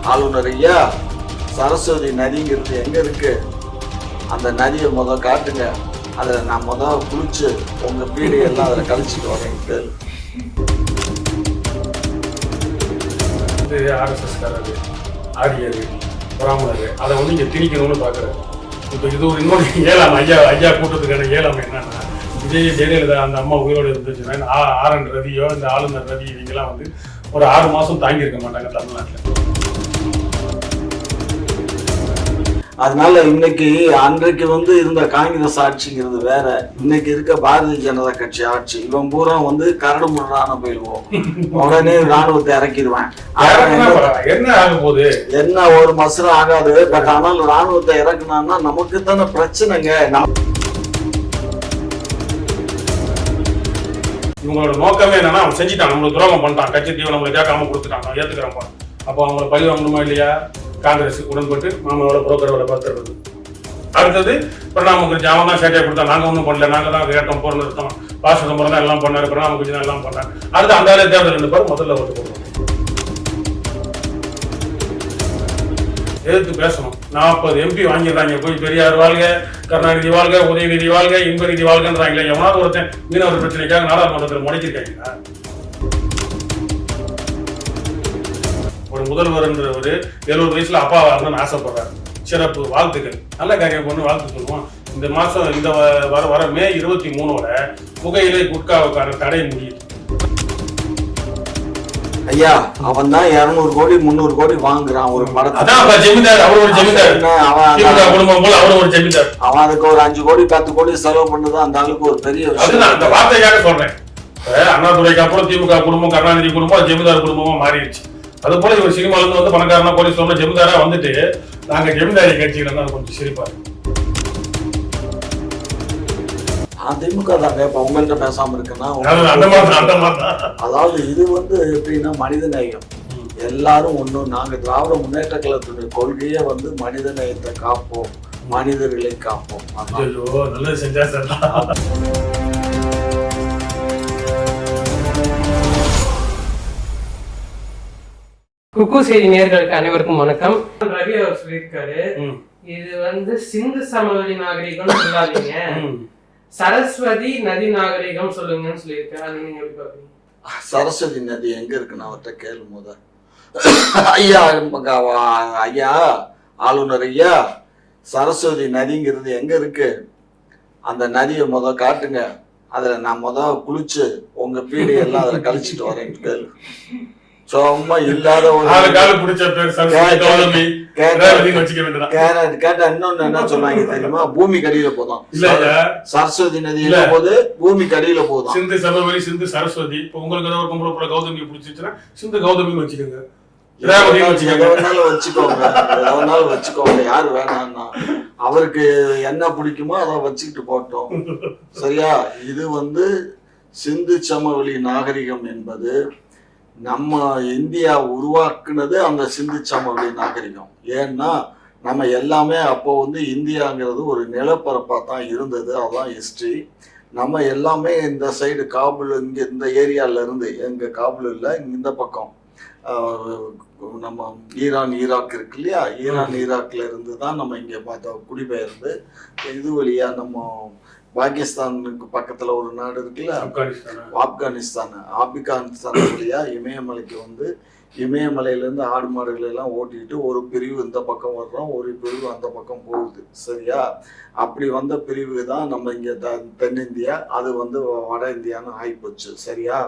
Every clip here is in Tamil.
ஆளுநர் ஐயா, சரஸ்வதி நதிங்கிறது எங்க இருக்கு? அந்த நதியை காட்டுங்க. அதில் நான் குளிச்சு உங்க பீடையெல்லாம் அதில் கழிச்சுட்டு வரேன்ட்டு. ஆர்எஸ்எஸ்காரரு, ஆரியரு, பிராமணரு அதை இங்கே திணிக்கணும்னு பார்க்குறாரு. இப்போ இது ஒரு இன்னொன்று ஏழாம் ஐயா கூட்டத்துக்கான ஏழாம் என்னன்னா, விஜய் ஜெயலலிதா அந்த அம்மா உயிரோடு இருந்துச்சுன்னா ஆர்என் ரவியோ இந்த ஆளுநர் ரவி இவங்கெல்லாம் ஒரு 6 மாதம் தாங்கியிருக்க மாட்டாங்க தமிழ்நாட்டில். அதனால அன்றைக்கு இருந்த காங்கிரஸ் ஆட்சிங்கிறது வேற, இன்னைக்கு இருக்க பாரதிய ஜனதா கட்சி ஆட்சி. இவன் பூரா கரடு முரடான போயிடுவோம், உடனே ராணுவத்தை இறக்கிடுவேன். என்ன ஆக போகுது? என்ன ஒரு மசரம் ஆகாது. பட் ஆனால் ராணுவத்தை இறக்குனான்னா நமக்கு தானே பிரச்சனைங்க. இவங்களோட நோக்கமே என்னன்னா, அவன் செஞ்சுட்டான், நம்மளுக்கு துரோகம் பண்ணிட்டான், கட்சி தீவை நம்மளை கேட்காம கொடுத்துட்டான், நான் ஏத்துக்கிறப்பா. அப்போ அவங்களை பழி வாங்கணுமா இல்லையா? காங்கிரஸ் உடன்பட்டு மாமாவோட புரோக்கரோட பார்த்துருது. அடுத்தது பிரணாப் முகர்ஜி, அவன் தான் சேட்டையை கொடுத்தா, நாங்கள் ஒன்றும் பண்ணல, நாங்கள் தான் கேட்டோம், போர் நிறுத்தம், பாசிசம் தான் எல்லாம் பண்ணாரு, பிரணாப் முகர்ஜி தான் எல்லாம் பண்ணாரு. அடுத்து அந்த தேர்தல் 2 பேர் முதல்ல ஓட்டு போடுவோம். எதிர்த்து பேசணும். 40 MP வாங்கிடுறாங்க. போய் பெரியார் வாழ்க, கருணாநிதி வாழ்க, உதயநிதி வாழ்க, இன்பநிதி வாழ்கன்றாங்களே. எவனாவது ஒருத்தன் மீனவர் பிரச்சனைக்காக நாடாளுமன்றத்தில் முடக்கிருக்காங்களா? ஒரு முதல்வர்ன்றவர் 70 வயசுல அப்பா வரணும்னு ஆசைப்படுறாரு. சிறப்பு, வாழ்த்துக்கள், நல்ல காரியம் பண்ணு, வாழ்த்து சொல்லுவோம். இந்த மாசம் இந்த வர மே 23ஓட புகையிலை குட்காவுக்கான தடை முடியுது. ஐயா, அவன் தான் 200 கோடி 300 கோடி வாங்குறான் ஒரு படத்தை. ஜமீன்தார், அவர் ஒரு ஜமீன்தார், குடும்பம் போல அவர் ஒரு ஜமீன்தார். அவன் அதுக்கு ஒரு 5 கோடி 10 கோடி செலவு பண்ணுதான் அந்த ஆளுக்கு ஒரு பெரிய விஷயம். அந்த வார்த்தையாக சொல்றேன். அண்ணாதுரைக்கு அப்புறம் திமுக குடும்பம், கருணாநிதி குடும்பம் ஜமீன்தார் குடும்பமா மாறிடுச்சு. அது போல இவர் சினிமால இருந்து பணக்காரனா போலீஸ் சொல்ற ஜமீன்தாரா வந்துட்டு நாங்க ஜமீன்தாரி கட்சியில தான் கொஞ்சம் சிரிப்பாரு. திமுக தாங்க இப்ப உங்கள்கிட்ட பேசாம இருக்குன்னா, அதாவது இது எப்படின்னா மனித நேயம். எல்லாரும் ஒண்ணும். நாங்க திராவிட முன்னேற்ற கழகத்துடைய கொள்கையே மனித நேயத்தை காப்போம், மனிதர்களை காப்போம். நல்லது செஞ்சா சார். குக்கு செய்தி நேயர்களுக்கு அனைவருக்கும் வணக்கம். ரவி அவர் சொல்லியிருக்காரு, இது சிந்து சமவெளி நாகரிகம் சொல்லாதீங்க, சரஸ்வதி நதி நாகரிகம் சொல்லுங்கன்னு சொல்லியிருக்காரு. நீங்க எப்படி பாக்குறீங்க? சரஸ்வதி நதி எங்க இருக்குன்னு அவர்கிட்ட கேளும். ஐயா ஐயா, ஆளுநர் ஐயா, சரஸ்வதி நதிங்கிறது எங்க இருக்கு? அந்த நதியை காட்டுங்க. அதுல நான் குளிச்சு உங்க பீடையெல்லாம் அதுல கழிச்சுட்டு வரேன்னு கேளு. சும்மா இல்லாத கேட்டா இன்னொன்னு என்ன சொன்னாங்க தெரியுமா? பூமி கடியில போதும். சரஸ்வதி நதியில போது பூமி கடியில போதும். சிந்து சமவெளி, சிந்து சரஸ்வதி. இப்ப உங்களுக்கு ஏதாவது ஒரு பொம்பளை புள்ள கௌதமி பிடிச்சிச்சுன்னா சிந்து கௌதமின்னு வச்சுக்கோங்க, வச்சுக்கோங்க. யாரு வேணாம்னா அவருக்கு என்ன பிடிக்குமோ அதை வச்சுக்கிட்டு போட்டோம். சரியா? இது சிந்து சமவெளி நாகரிகம் என்பது நம்ம இந்தியா உருவாக்குனது அந்த சிந்து சமவெளி நாகரிகம். ஏன்னா நம்ம எல்லாமே அப்போ இந்தியாங்கிறது ஒரு நிலப்பரப்பா தான் இருந்தது. அதுதான் ஹிஸ்டரி. நம்ம எல்லாமே இந்த சைடு காபுல், இங்க இந்த ஏரியால இருந்து, எங்க காபுல் இல்லை, இந்த பக்கம் நம்ம ஈராக் இருக்கு இல்லையா, ஈராக்ல இருந்து தான் நம்ம இங்க பார்த்தோம் குடிபெயர்ந்து இது வழியா நம்ம பாகிஸ்தானுக்கு பக்கத்துல ஒரு நாடு இருக்குல்ல, ஆப்கானிஸ்தான் வழியா இமயமலைக்கு இமயமலையில இருந்து ஆடு மாடுகளை எல்லாம் ஓட்டிட்டு ஒரு பிரிவு இந்த பக்கம் வர்றோம், ஒரு பிரிவு அந்த பக்கம் போகுது. சரியா? அப்படி வந்த பிரிவு தான் நம்ம இங்க தென்னிந்தியா, அது வட இந்தியான்னு ஆயிப்போச்சு. சரியா?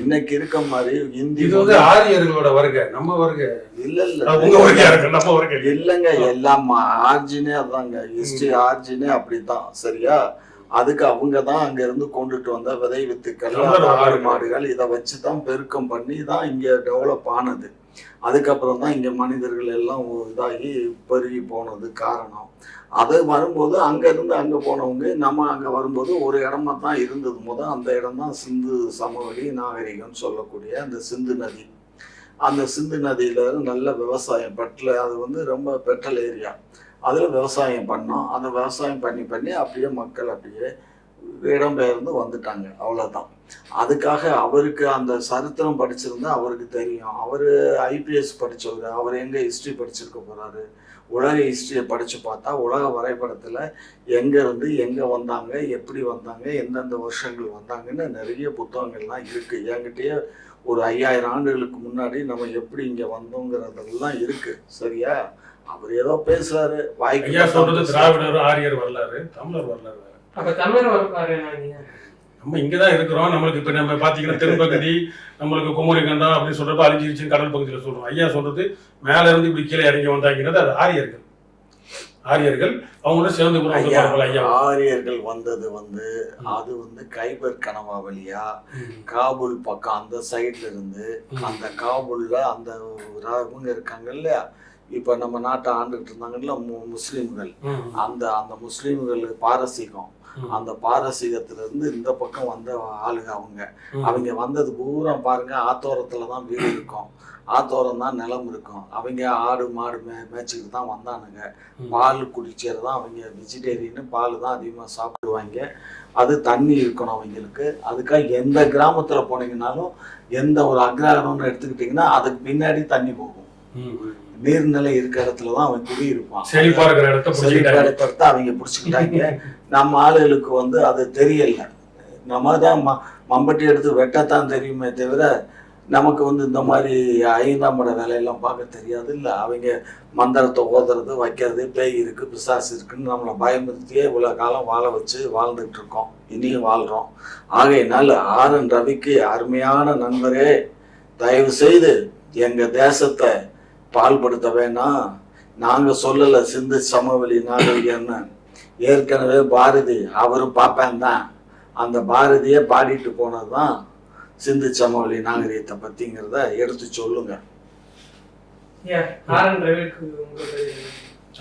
இன்னைக்கு இருக்க மாதிரி இந்திய ஆரியர்களோட வருகை, நம்ம வருகை இல்லைங்க. எல்லாம் ஆர்ஜினே அதாங்க, ஹிஸ்டரி ஆர்ஜினே அப்படித்தான். சரியா? அதுக்கு அவங்க தான் அங்க இருந்து கொண்டுட்டு வந்த விதை வித்துக்கள், ஆடு மாடுகள், இதை வச்சுதான் பெருக்கம் பண்ணி தான் இங்க டெவலப் ஆனது. அதுக்கப்புறம் தான் இங்க மனிதர்கள் எல்லாம் இதாகி பெருகி போனது காரணம். அது வரும்போது அங்க இருந்து அங்க போனவங்க நம்ம அங்க வரும்போது ஒரு இடமா தான் இருந்தது. அந்த இடம் தான் சிந்து சமவெளி நாகரிகம் சொல்லக்கூடிய அந்த சிந்து நதி. அந்த சிந்து நதியில நல்ல விவசாயம் அது ரொம்ப பெட்ரோல் ஏரியா. அதில் விவசாயம் பண்ணோம். அந்த விவசாயம் பண்ணி அப்படியே மக்கள் அப்படியே இடம்பெயர்ந்து வந்துட்டாங்க, அவ்வளவுதான். அதுக்காக அவருக்கு அந்த சரித்திரம் படிச்சிருந்தா அவருக்கு தெரியும். அவர் IPS படிச்சவர், அவர் எங்க ஹிஸ்டரி படிச்சிருக்க போறாரு? உலக ஹிஸ்டரியை படிச்சு பார்த்தா உலக வரைபடத்துல எங்க இருந்து எங்க வந்தாங்க, எப்படி வந்தாங்க, எந்தெந்த வருஷங்கள் வந்தாங்கன்னு நிறைய புத்தகங்கள்லாம் இருக்கு. என்கிட்டயே ஒரு 5000 ஆண்டுகளுக்கு முன்னாடி நம்ம எப்படி இங்க வந்தோங்கிறதெல்லாம் இருக்கு. சரியா? அவர் ஏதோ பேசுறாரு, வாய்க்கு சொல்றது திராவிடர் ஆரியர் வரலாறு, தமிழர் வரலாறு. அப்ப தமிழர் வரலாறு என்ன? நம்ம இங்கதான் இருக்கிறோம். நம்மளுக்கு இப்ப நம்ம பாத்தீங்கன்னா தென்பகுதி, நம்மளுக்கு குமரி கண்டம் அப்படின்னு சொல்றப்ப அழிஞ்சிருச்சு கடல் பகுதியில சொல்றோம். ஐயா சொல்றது மேல இருந்து இப்படி கீழே இறங்கி வந்தாங்கிறது அது ஆரியர்கள். ஆரியர்கள் அவங்களோட சேர்ந்து ஆரியர்கள் வந்தது அது கைபர் கனவா வழியா காபூல் பக்கம் அந்த சைட்ல இருந்து, அந்த காபூல்ல அந்த இவங்க இருக்காங்க இல்லையா, இப்ப நம்ம நாட்டை ஆண்டுகிட்டு இருந்தாங்கல்ல முஸ்லீம்கள், அந்த அந்த முஸ்லீம்கள் பாரசீகம், அந்த பாரசீகத்துல இருந்து இந்த பக்கம் வந்த ஆளுங்க. அவங்க வந்தது பூரா பாருங்க, ஆத்தோரத்துலதான் வீடு இருக்கும், ஆத்தோரம் தான் நிலம் இருக்கும். அவங்க ஆடு மாடு மேய்ச்சிக்கிட்டு தான் வந்தானுங்க. பால் குடிச்சதுதான் அவங்க வெஜிடேரியன், பால் தான் அதிகமா சாப்பிடுவாங்க. அது தண்ணி இருக்கணும் அவங்களுக்கு. அதுக்காக எந்த கிராமத்துல போனீங்கன்னாலும் எந்த ஒரு அக்ரஹாரம்னு எடுத்துக்கிட்டீங்கன்னா அதுக்கு பின்னாடி தண்ணி போகும். நீர்நிலை இருக்கிற இடத்துலதான் அவன் குடியிருப்பான். செழிப்பா இடத்த அவங்க பிடிச்சிக்கிட்டாங்க. நம்ம ஆளுகளுக்கு அது தெரியல. நம்ம தான் மம்பட்டி எடுத்து வெட்டத்தான் தெரியுமே தவிர நமக்கு இந்த மாதிரி 5ஆம் பட வேலையெல்லாம் பார்க்க தெரியாது. இல்லை அவங்க மந்திரத்தை ஓதுறது, வைக்கிறது, பேய் இருக்கு, பிசாசு இருக்குன்னு நம்மளை பயமுறுத்தியே இவ்வளவு காலம் வாழ வச்சு வாழ்ந்துட்டு இருக்கோம், இனியும் வாழ்றோம். ஆகையினால RN ரவிக்கு அருமையான நண்பரே, தயவு செய்து எங்க தேசத்தை பால்படுத்த வேணாம். நாங்க சொல்லல சிந்து சமவெளி நாகரிகம்னு. ஏற்கனவே பாரதி அவரும் பாப்பேன் தான், அந்த பாரதியே பாடிட்டு போனதுதான் சிந்து சமவெளி நாகரிகத்தை பத்திங்கிறத எடுத்து சொல்லுங்க.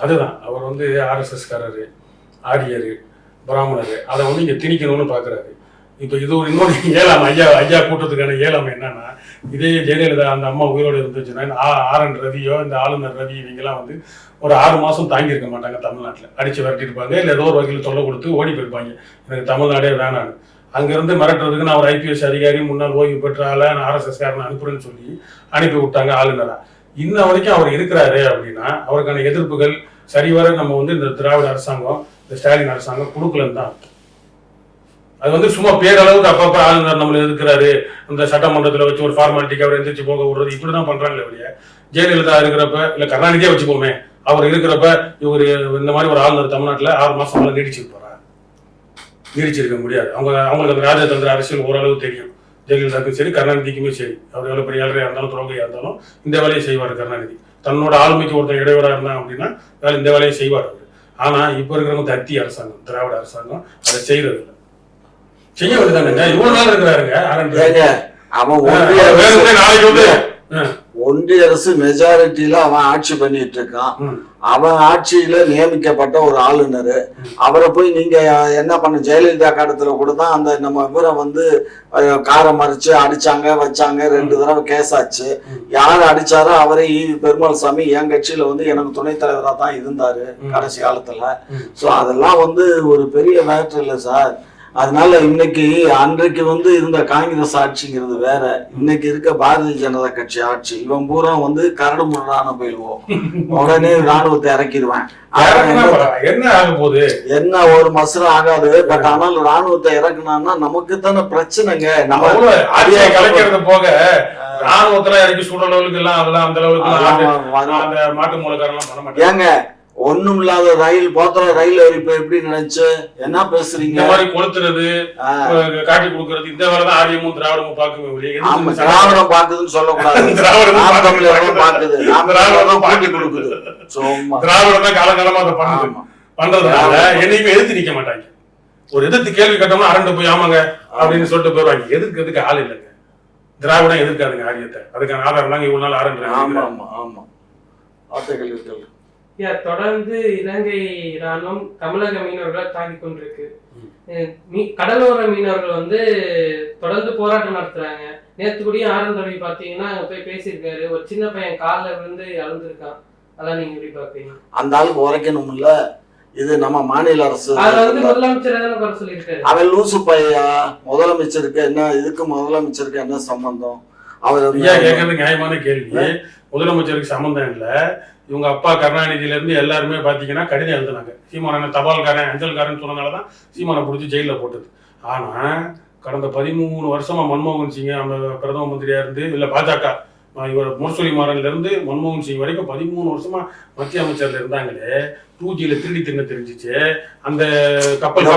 அதுதான் அவர் RSS காரரு, ஆரியரு, பிராமணரு, அதை இங்க திணிக்கணும்னு பாக்குறாரு. இப்ப இது ஒரு இன்னொரு ஏழாம் ஐயா கூட்டத்துக்கான ஏழாம் என்னன்னா, இதே ஜெயலலிதா அந்த அம்மா உயிரோடு இருந்துச்சுன்னா RN ரவியோ இந்த ஆளுநர் ரவி இவங்கெல்லாம் ஒரு 6 மாசம் தாங்கி இருக்க மாட்டாங்க. தமிழ்நாட்டில் அடிச்சு விரட்டிருப்பாங்க, இல்லை ஏதோ ஒரு வகையில் தொல்லை கொடுத்து ஓடி போயிருப்பாங்க. எனக்கு தமிழ்நாடே வேணான்னு அங்கிருந்து மிரட்டுறதுக்கு நான் ஒரு IPS அதிகாரி, முன்னாள் ஓய்வு பெற்ற ஆள RSS காரனை அனுப்புறேன்னு சொல்லி அனுப்பி விட்டாங்க ஆளுநரா. இன்ன வரைக்கும் அவர் இருக்கிறாரு அப்படின்னா அவருக்கான எதிர்ப்புகள் சரிவர நம்ம இந்த திராவிட அரசாங்கம், இந்த ஸ்டாலின் அரசாங்கம் கொடுக்கலன்னு தான். அது சும்மா பேரளவுக்கு அப்பப்ப ஆளுநர் நம்மளை எதிர்க்கிறாரு, இந்த சட்டமன்றத்தில் வச்சு ஒரு ஃபார்மாலிட்டிக்கு அவர் எந்திரிச்சு போக விடுறது, இப்படிதான் பண்றாங்களே ஒழிய ஜெயலலிதா இருக்கிறப்ப இல்ல கருணாநிதியே வச்சுக்கோமே, அவர் இருக்கிறப்ப இவர் இந்த மாதிரி ஒரு ஆளுநர் தமிழ்நாட்டில் 6 மாசம் நீடிச்சிருப்பாரா? நீடிச்சிருக்க முடியாது. அவங்களுக்கு அந்த ராஜதந்திர அரசியல் ஓரளவு தெரியும். ஜெயலலிதாவுக்கும் சரி கருணாநிதிக்குமே சரி, அவர் எவ்வளவு பெரிய ஆளரையா இருந்தாலும் துரோகையா இருந்தாலும் இந்த வேலையை செய்வார் கருணாநிதி. தன்னோட ஆளுமைக்கு ஒருத்தர் இடையூறா இருந்தான் அப்படின்னா இந்த வேலையை செய்வார் அவர். ஆனா இப்ப இருக்கிறவங்க தத்தி அரசாங்கம், திராவிட அரசாங்கம் அதை செய்யறது இல்லை. செய்ய வேண்டியதானுங்க, இவ்வளவு நாள் இருக்கிறாருங்க. ஒன்றிய அரசு மெஜாரிட்டியில அவன் ஆட்சி பண்ணிட்டு இருக்கான். அவன் ஆட்சியில நியமிக்கப்பட்ட ஒரு ஆளுநர், அவரை போய் நீங்க என்ன பண்ண? ஜெயலலிதா காலத்துல கூட தான் அந்த நம்ம இவரை காரை மறிச்சு அடிச்சாங்க வச்சாங்க, 2 தடவை கேஸ் ஆச்சு. யாரு அடிச்சாரோ அவரே EV பெருமாள் சாமி என் கட்சியில எனக்கு துணைத் தலைவரா தான் இருந்தாரு கடைசி காலத்துல. சோ அதெல்லாம் ஒரு பெரிய மேட்டர் இல்லை சார். அதனால இன்னைக்கு அன்றைக்கு இருந்த காங்கிரஸ் ஆட்சிங்கிறது வேற, இன்னைக்கு இருக்க பாரதிய ஜனதா கட்சி ஆட்சி. இவன் பூரா கரடு முரடான போயிடுவோம், உடனே ராணுவத்தை இறக்கிடுவேன். என்ன ஆக போகுது? என்ன ஒரு மசரம் ஆகாது. பட் ஆனால் ராணுவத்தை இறக்குனா நமக்கு தானே பிரச்சனைங்க. நம்ம கலைக்கிறது போக ராணுவத்துல இறக்கி சூழல் அளவுக்கு எல்லாம் அதெல்லாம் அந்த அளவுக்கு மாட்டு மூலக்காரெல்லாம் பண்ண மாட்டாங்க. ஏங்க ஒண்ணும் இல்லாத ரயில் போத்துற ரயில் இப்ப எப்படி நினைச்சு என்ன பேசுறீங்க? இந்த மாதிரி கொளுத்துறது, காட்டி கொடுக்கறது, இந்த வேலைதான் ஆரியமும் திராவிடமும் பாக்குமே. திராவிடம் பாக்குதுன்னு சொல்லக்கூடாது, திராவிடம் பாக்குது, திராவிடம் பாட்டி கொடுக்குது. திராவிடம் தான் காலகாலமா அதை பண்றதுனால என்னைக்குமே எதிர்த்து நிக்க மாட்டாங்க. ஒரு எதிர்த்து கேள்வி கட்டோம்னா அரண்டு போய் ஆமாங்க அப்படின்னு சொல்லிட்டு போயிருவாங்க. எதிர்க்கிறதுக்கு ஆள் இல்லைங்க. திராவிடம் எதிர்க்காதுங்க ஆரியத்தை. அதுக்கான ஆதாரம் தாங்க இவ்வளவு நாள் அரண்டு. ஆமா ஆமா ஆமா ஆட்டைகள் தொடர்ந்து இலங்கை ராணுவம் தமிழக மீனவர்களை தாக்கி கொண்டிருக்கு. கடலோர மீனவர்கள் தொடர்ந்து போராட்டம் நடத்துறாங்க. நேற்று கூட RN ரவி பாத்தீங்கன்னா அங்க போய் பேசியிருக்காரு. ஒரு சின்ன பையன் காலில் விழுந்து அழுந்திருக்கான். அதான் நீங்க எப்படி பாப்பீங்க? அந்த ஆளுக்கு உரைக்கணும் இல்ல, இது நம்ம மாநில அரசு. அது வந்து முதலமைச்சர் தானே குறை சொல்லியிருக்காரு. அவன் லூசு பையா. முதலமைச்சருக்கு என்ன, இதுக்கு முதலமைச்சருக்கு என்ன சம்பந்தம்? அவர் கேட்கறது நியாயமான கேள்வி. முதலமைச்சருக்கு சம்பந்தம் இல்லை. இவங்க அப்பா கருணாநிதியில இருந்து எல்லாருமே பாத்தீங்கன்னா கடிதம் எழுதுனாங்க. சீமானன் தபால்காரன் அஞ்சல்காரன் சொன்னதுனாலதான் சீமானை பிடிச்சி ஜெயில போட்டது. ஆனா கடந்த 13 வருஷமா மன்மோகன் சிங் அந்த பிரதம மந்திரியா இருந்து, இல்ல பாஜக இவர் முரசொலி மாறன்ல இருந்து மன்மோகன் சிங் வரைக்கும் 13 வருஷமா மத்திய அமைச்சர்ல இருந்தாங்களே. 2Gல திருடி தின்ன தெரிஞ்சிச்சு. அந்த கப்பல்